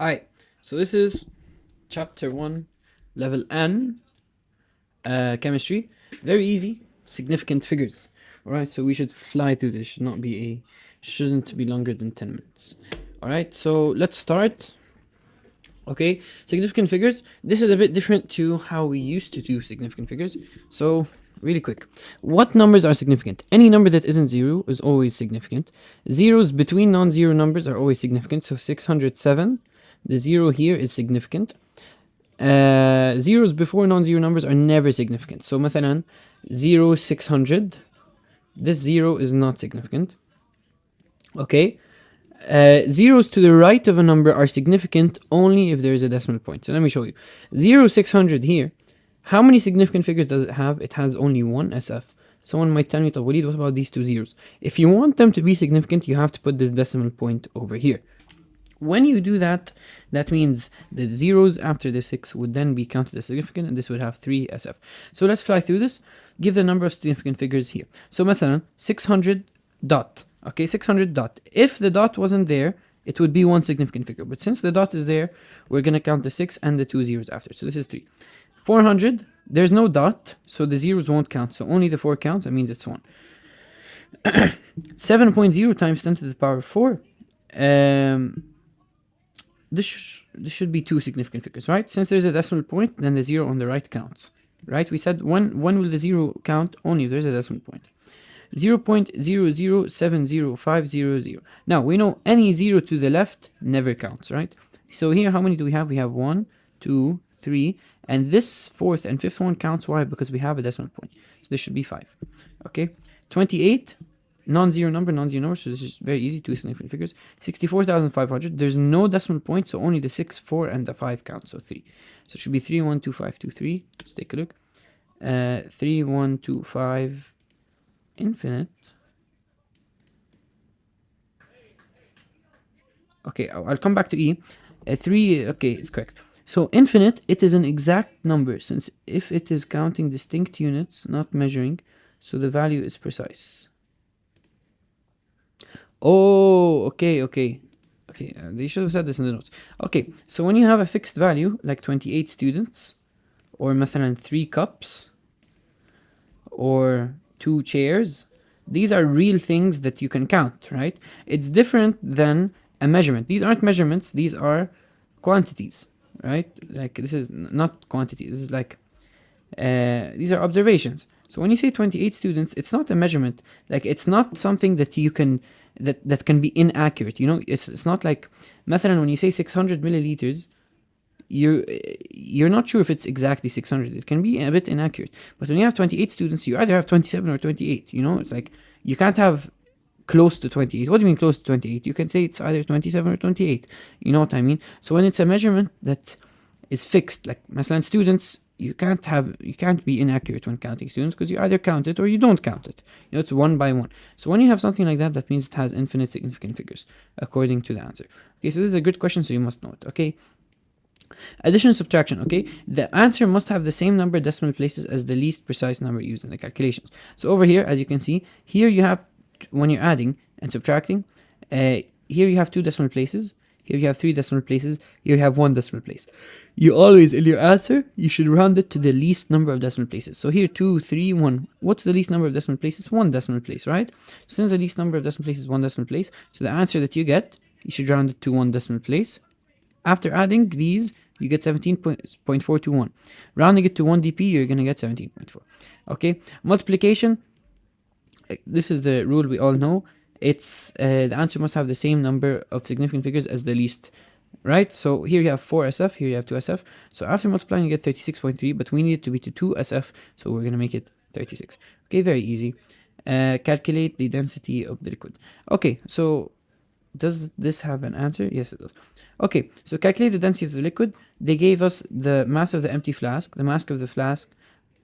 Alright, so this is chapter 1, level N, chemistry. Very easy, significant figures. Alright, so we should fly through this. Shouldn't be longer than 10 minutes. Alright, so let's start. Okay, significant figures. This is a bit different to how we used to do significant figures. So, really quick. What numbers are significant? Any number that isn't zero is always significant. Zeros between non-zero numbers are always significant. So 607, the zero here is significant. Zeros before non-zero numbers are never significant. So مثلا 0, 600. This zero is not significant. Okay. Zeros to the right of a number are significant only if there is a decimal point. So let me show you. 0, 600 here. How many significant figures does it have? It has only one SF. Someone might tell me, Walid, what about these two zeros? If you want them to be significant, you have to put this decimal point over here. When you do that, that means the zeros after the 6 would then be counted as significant, and this would have 3 SF. So let's fly through this. Give the number of significant figures here. So مثلا 600 dot. Okay, 600 dot. If the dot wasn't there, it would be one significant figure. But since the dot is there, we're going to count the 6 and the 2 zeros after. So this is 3. 400, there's no dot, so the zeros won't count. So only the 4 counts, that means it's 1. 7.0 times 10 to the power of 4. This should be 2 significant figures, right? Since there's a decimal point, then the 0 on the right counts, right? We said when will the 0 count? Only if there's a decimal point. 0.0070500. Now, we know any 0 to the left never counts, right? So here, how many do we have? We have 1, 2, 3, and this fourth and fifth one counts. Why? Because we have a decimal point. So this should be 5. Okay, 28, non-zero number, so this is very easy, 2 significant figures. 64,500, there's no decimal point, so only the 6, 4, and the 5 count, so 3. So it should be 312523. Let's take a look. 3125 infinite. Okay, I'll come back to E. 3, okay, it's correct. So infinite, it is an exact number, since if it is counting distinct units, not measuring, so the value is precise. Oh, okay. They should have said this in the notes. Okay, so when you have a fixed value, like 28 students, or مثلا 3 cups, or 2 chairs, these are real things that you can count, right? It's different than a measurement. These aren't measurements, these are quantities, right? Like, this is not quantity, this is like, these are observations. So when you say 28 students, it's not a measurement. Like, it's not something that you can, that can be inaccurate, you know? It's not like, مثلا when you say 600 milliliters, you're not sure if it's exactly 600. It can be a bit inaccurate. But when you have 28 students, you either have 27 or 28, you know? It's like, you can't have close to 28. What do you mean close to 28? You can say it's either 27 or 28. You know what I mean? So when it's a measurement that is fixed, like مثلا students, you can't be inaccurate when counting students, because you either count it or you don't count it. You know, it's one by one. So when you have something like that, that means it has infinite significant figures, according to the answer. Okay, so this is a good question, so you must know it. Okay. Addition and subtraction, okay? The answer must have the same number of decimal places as the least precise number used in the calculations. So over here, as you can see, here you have, when you're adding and subtracting, here you have 2 decimal places, here you have 3 decimal places, here you have 1 decimal place. You always, in your answer, you should round it to the least number of decimal places. So here, 2, 3, 1. What's the least number of decimal places? 1 decimal place, right? So since the least number of decimal places is 1 decimal place, so the answer that you get, you should round it to 1 decimal place. After adding these, you get 17.421. Rounding it to 1 dp, you're going to get 17.4. Okay, multiplication, this is the rule we all know. It's the answer must have the same number of significant figures as the least, right? So here you have 4 SF, here you have 2 SF. So after multiplying, you get 36.3, but we need it to be to 2 SF, so we're going to make it 36. Okay, very easy. Calculate the density of the liquid. Okay, so does this have an answer? Yes, it does. Okay, so calculate the density of the liquid. They gave us the mass of the empty flask, the mass of the flask,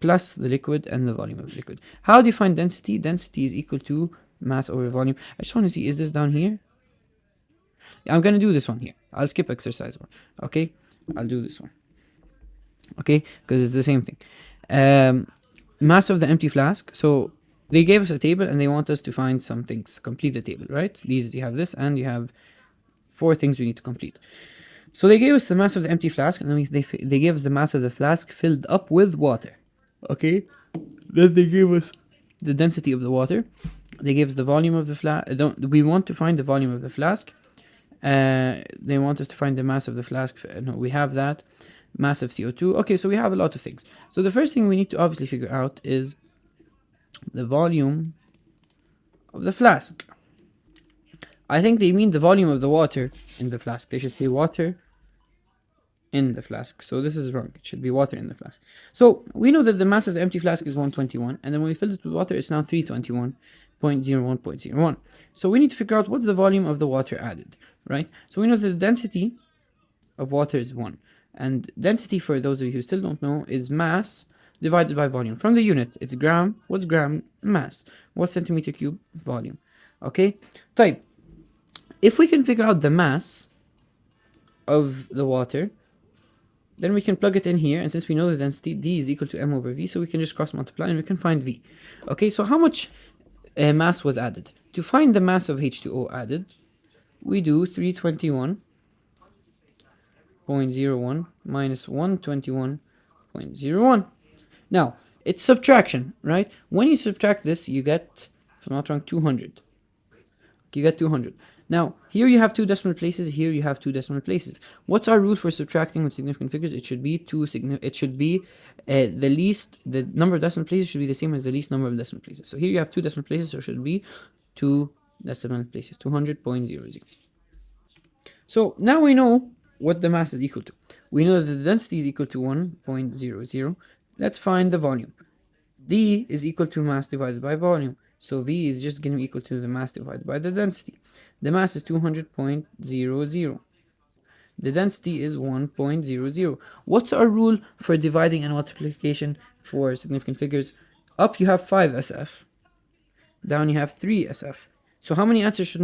plus the liquid and the volume of the liquid. How do you find density? Density is equal to mass over volume. I just want to see, is this down here? I'm going to do this one here. I'll skip exercise 1. Okay, I'll do this one. Okay, because it's the same thing. Mass of the empty flask. So they gave us a table and they want us to find some things, complete the table, right? These, you have this, and you have 4 things we need to complete. So they gave us the mass of the empty flask, and then they gave us the mass of the flask filled up with water. Okay? Then they gave us the density of the water. They gave us the volume of the flask. We want to find the volume of the flask. They want us to find the mass of the flask. No, we have that. Mass of CO2. Okay, so we have a lot of things. So the first thing we need to obviously figure out is the volume of the flask. I think they mean the volume of the water in the flask. They should say water in the flask. So this is wrong. It should be water in the flask. So we know that the mass of the empty flask is 121, and then when we filled it with water, it's now 321.01.01. So we need to figure out what's the volume of the water added, right? So we know that the density of water is 1. And density, for those of you who still don't know, is mass divided by volume. From the unit, it's gram. What's gram? Mass. What's centimeter cube? Volume. Okay? Type. If we can figure out the mass of the water, then we can plug it in here, and since we know the density, D is equal to M over V, so we can just cross multiply and we can find V. Okay, so how much mass was added? To find the mass of H2O added, we do 321.01 minus 121.01. Now, it's subtraction, right? When you subtract this, you get, if I'm not wrong, 200. You get 200. Now, here you have two decimal places, here you have two decimal places. What's our rule for subtracting with significant figures? It should be the number of decimal places should be the same as the least number of decimal places. So here you have two decimal places, so it should be 2 decimal places, 200.00. So now we know what the mass is equal to. We know that the density is equal to 1.00. Let's find the volume. D is equal to mass divided by volume. So V is just going to be equal to the mass divided by the density. The mass is 200.00. The density is 1.00. What's our rule for dividing and multiplication for significant figures? Up you have 5 SF. Down you have 3 SF. So how many answers should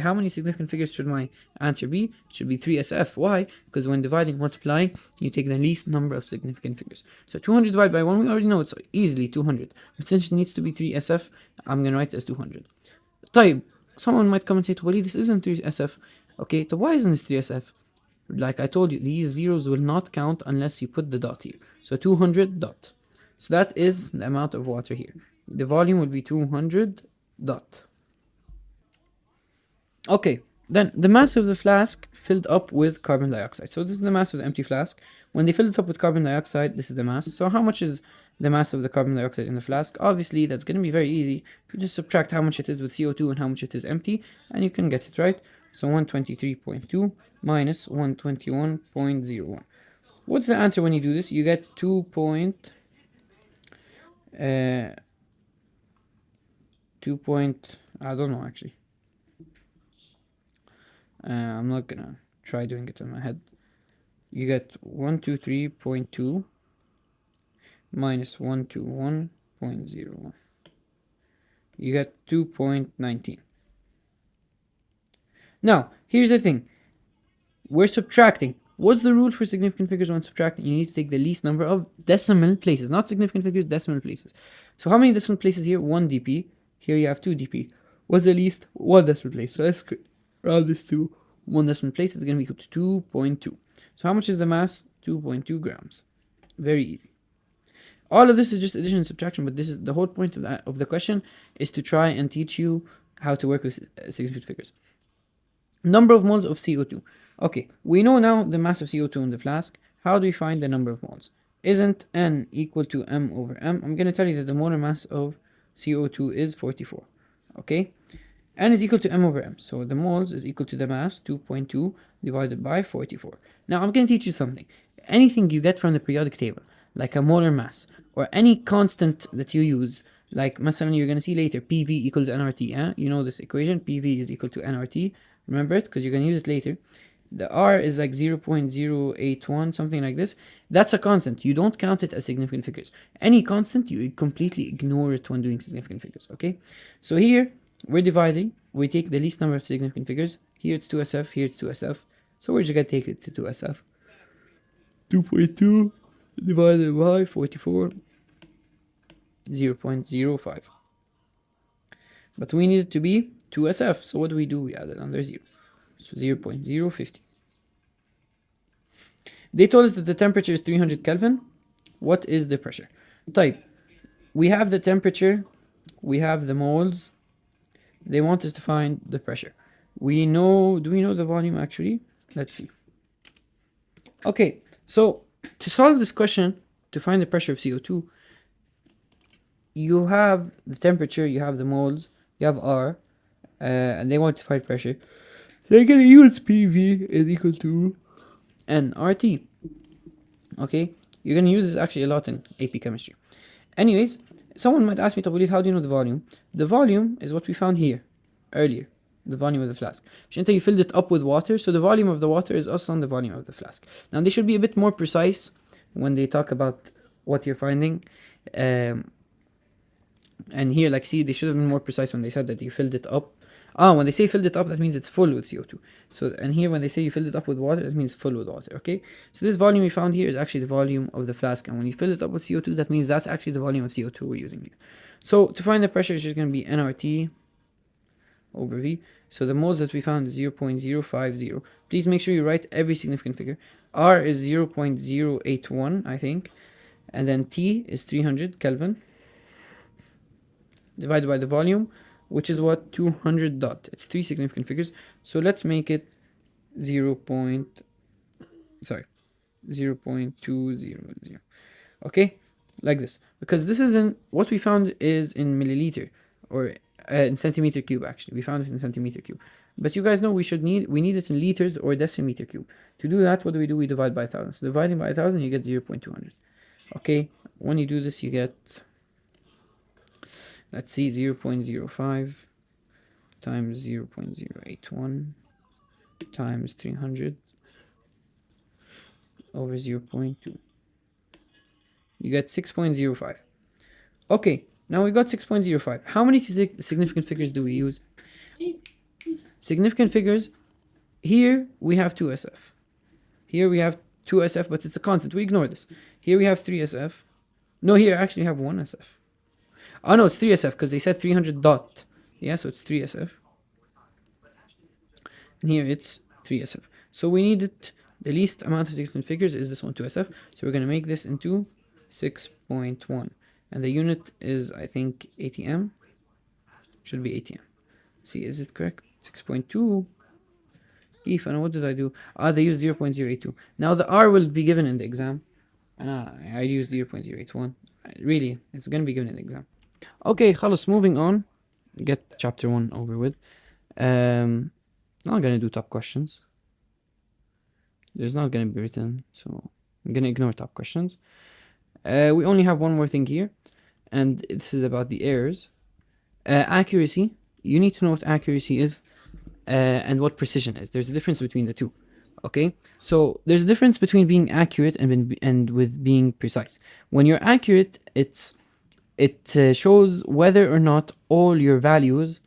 how many significant figures should my answer be? It should be 3 SF. Why? Because when dividing and multiplying, you take the least number of significant figures. So 200 divided by 1, we already know it's easily 200. But since it needs to be 3 SF, I'm going to write it as 200. Type. Someone might come and say, Wali, this isn't 3 SF. Okay, so why isn't this 3 SF? Like I told you, these zeros will not count unless you put the dot here. So 200 dot. So that is the amount of water here. The volume will be 200 dot. Okay, then the mass of the flask filled up with carbon dioxide. So this is the mass of the empty flask. When they filled it up with carbon dioxide, this is the mass. So how much is the mass of the carbon dioxide in the flask? Obviously, that's going to be very easy. You just subtract how much it is with CO2 and how much it is empty, and you can get it, right? So 123.2 minus 121.01. What's the answer when you do this? You get 2 point... 2 point... I don't know, actually. I'm not gonna try doing it in my head. You get 123.2 minus 121.01. You get 2.19. Now, here's the thing. We're subtracting. What's the rule for significant figures when subtracting? You need to take the least number of decimal places. Not significant figures, decimal places. So how many decimal places here? 1 dp. Here you have 2 dp. What's the least? 1 decimal place. So let's round this to 1 decimal place. It's going to be equal to 2.2. So how much is the mass? 2.2 grams. Very easy. All of this is just addition and subtraction, but this is the whole point of the question is to try and teach you how to work with significant figures. Number of moles of CO2. Okay, we know now the mass of CO2 in the flask. How do we find the number of moles? Isn't N equal to M over M? I'm going to tell you that the molar mass of CO2 is 44. Okay? N is equal to M over M. So the moles is equal to the mass, 2.2, divided by 44. Now I'm going to teach you something. Anything you get from the periodic table, like a molar mass, or any constant that you use, like مثلا you're going to see later, PV equals nRT. You know this equation, PV is equal to nRT. Remember it, because you're going to use it later. The R is like 0.081, something like this. That's a constant. You don't count it as significant figures. Any constant, you completely ignore it when doing significant figures, okay? So here, we're dividing. We take the least number of significant figures. Here it's 2SF, here it's 2SF. So we're just going to take it to 2SF. 2.2 divided by 44, 0.05. But we need it to be 2SF. So what do? We add it under 0. So 0.050. They told us that the temperature is 300 Kelvin. What is the pressure? Type. We have the temperature, we have the moles. They want us to find the pressure. We know, do we know the volume actually? Let's see. Okay, so to solve this question, to find the pressure of CO2, you have the temperature, you have the moles, you have R, and they want to find pressure. So they're gonna use PV is equal to nRT. Okay, you're gonna use this actually a lot in AP chemistry. Anyways, someone might ask me, Tabulit, how do you know the volume? The volume is what we found here earlier, the volume of the flask. You filled it up with water, so the volume of the water is also the volume of the flask. Now they should be a bit more precise when they talk about what you're finding. And here, like, see, they should have been more precise when they said that you filled it up. When they say filled it up, that means it's full with CO2. So, and here when they say you filled it up with water, that means full with water, okay? So this volume we found here is actually the volume of the flask. And when you fill it up with CO2, that means that's actually the volume of CO2 we're using here. So to find the pressure, it's just going to be nRT over V. So the moles that we found is 0.050. Please make sure you write every significant figure. R is 0.081, I think. And then T is 300 Kelvin. Divided by the volume, which is what? 200 dot. It's three significant figures. So let's make it 0.200. Okay, like this, because this is in what we found is in milliliter, or in centimeter cube. Actually, we found it in centimeter cube. But you guys know we need it in liters or decimeter cube. To do that, what do? We divide by 1,000. So dividing by 1,000, you get 0.200. Okay, when you do this, you get, let's see, 0.05 times 0.081 times 300 over 0.2. You get 6.05. Okay, now we got 6.05. How many significant figures do we use? Significant figures, here we have 2SF. Here we have 2SF, but it's a constant. We ignore this. Here we have 3SF. No, here I actually have 1SF. Oh no, it's 3SF because they said 300 dot. Yeah, so it's 3SF. And here it's 3SF. So we needed the least amount of significant figures is this one, 2SF. So we're going to make this into 6.1. And the unit is, I think, ATM. Should be ATM. See, is it correct? 6.2. And what did I do? They used 0.082. Now the R will be given in the exam. I used 0.081. Really, it's going to be given in the exam. Okay, خلاص, moving on. Get chapter 1 over with. I'm not going to do top questions. There's not going to be written, so I'm going to ignore top questions. We only have one more thing here, and this is about the errors. Accuracy. You need to know what accuracy is and what precision is. There's a difference between the two. Okay, so there's a difference between being accurate and with being precise. When you're accurate, it shows whether or not all your values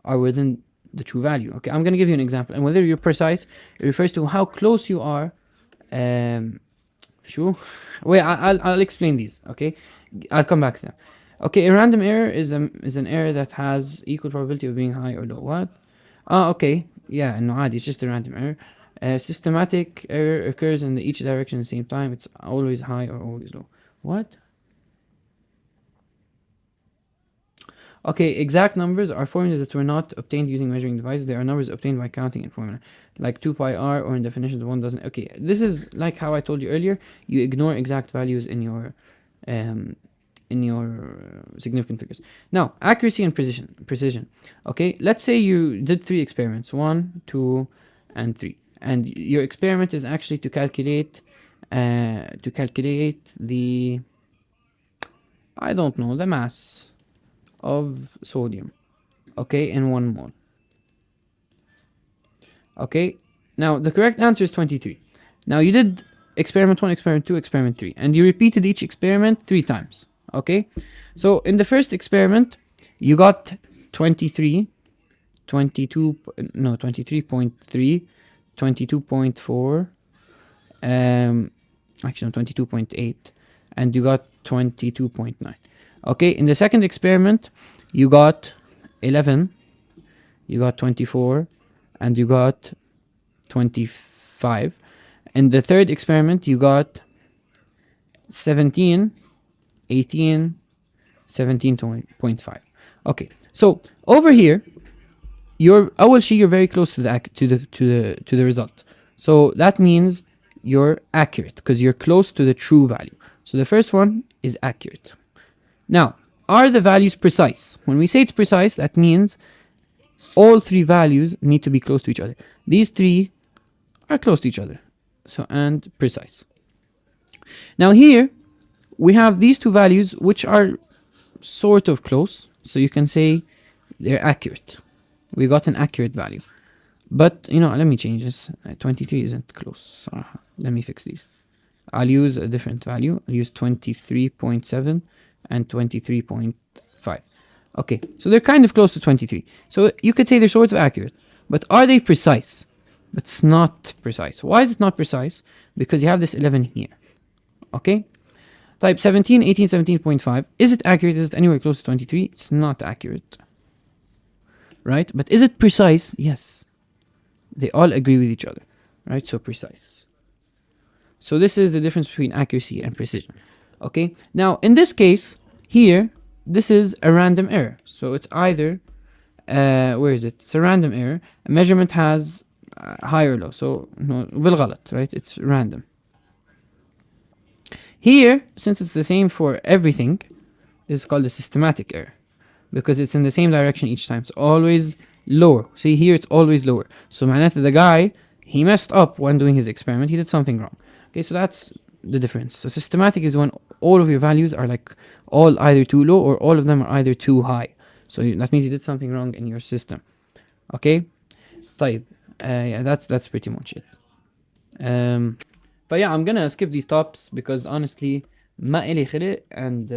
are within the true value. Okay, I'm gonna give you an example. And whether you're precise, it refers to how close you are. Sure. Wait, I'll explain these. Okay, I'll come back to that. Okay, a random error is an error that has equal probability of being high or low. What? Okay, yeah, no, it's just a random error. Systematic error occurs in each direction at the same time. It's always high or always low. What? Okay, exact numbers are formulas that were not obtained using measuring devices. They are numbers obtained by counting in formula, like 2 pi r, or in definitions 1 doesn't. Okay, this is like how I told you earlier. You ignore exact values in your significant figures. Now, accuracy and precision. Okay, let's say you did 3 experiments, 1, 2, and 3. And your experiment is actually to calculate the, I don't know, the mass of sodium, okay, in 1 mole. Okay, now the correct answer is 23. Now you did experiment 1, experiment 2, experiment 3, and you repeated each experiment 3 times. Okay, so in the first experiment you got 23.3, 22.4, actually no, 22.8, and you got 22.9. Okay, in the second experiment you got 11, you got 24, and you got 25. In the third experiment, you got 17, 18, 17.5. Okay, so over here, أول شيء you're very close to the result. So that means you're accurate because you're close to the true value. So the first one is accurate. Now, are the values precise? When we say it's precise, that means all three values need to be close to each other. These three are close to each other. So, and precise. Now here, we have these two values which are sort of close. So you can say they're accurate. We got an accurate value. But, you know, let me change this. 23 isn't close. Let me fix these. I'll use a different value. I'll use 23.7 and 23.5. Okay, so they're kind of close to 23. So you could say they're sort of accurate. But are they precise? It's not precise. Why is it not precise? Because you have this 11 here. Okay? Type 17, 18, 17.5. Is it accurate? Is it anywhere close to 23? It's not accurate. Right? But is it precise? Yes. They all agree with each other. Right? So precise. So this is the difference between accuracy and precision. Okay? Now, in this case, here, this is a random error. So it's either, where is it? It's a random error. A measurement has high or low. So, no, بالغلط, right? It's random. Here, since it's the same for everything, this is called a systematic error. Because it's in the same direction each time. It's always lower. See, here it's always lower. So معناته the guy, he messed up when doing his experiment. He did something wrong. Okay, so that's the difference. So systematic is when all of your values are like all either too low or all of them are either too high. So that means you did something wrong in your system. Okay? طيب. Yeah, that's pretty much it. But yeah, I'm gonna skip these tops because honestly, ما إلي خلق and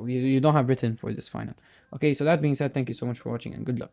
you don't have written for this final. Okay, so that being said, thank you so much for watching and good luck.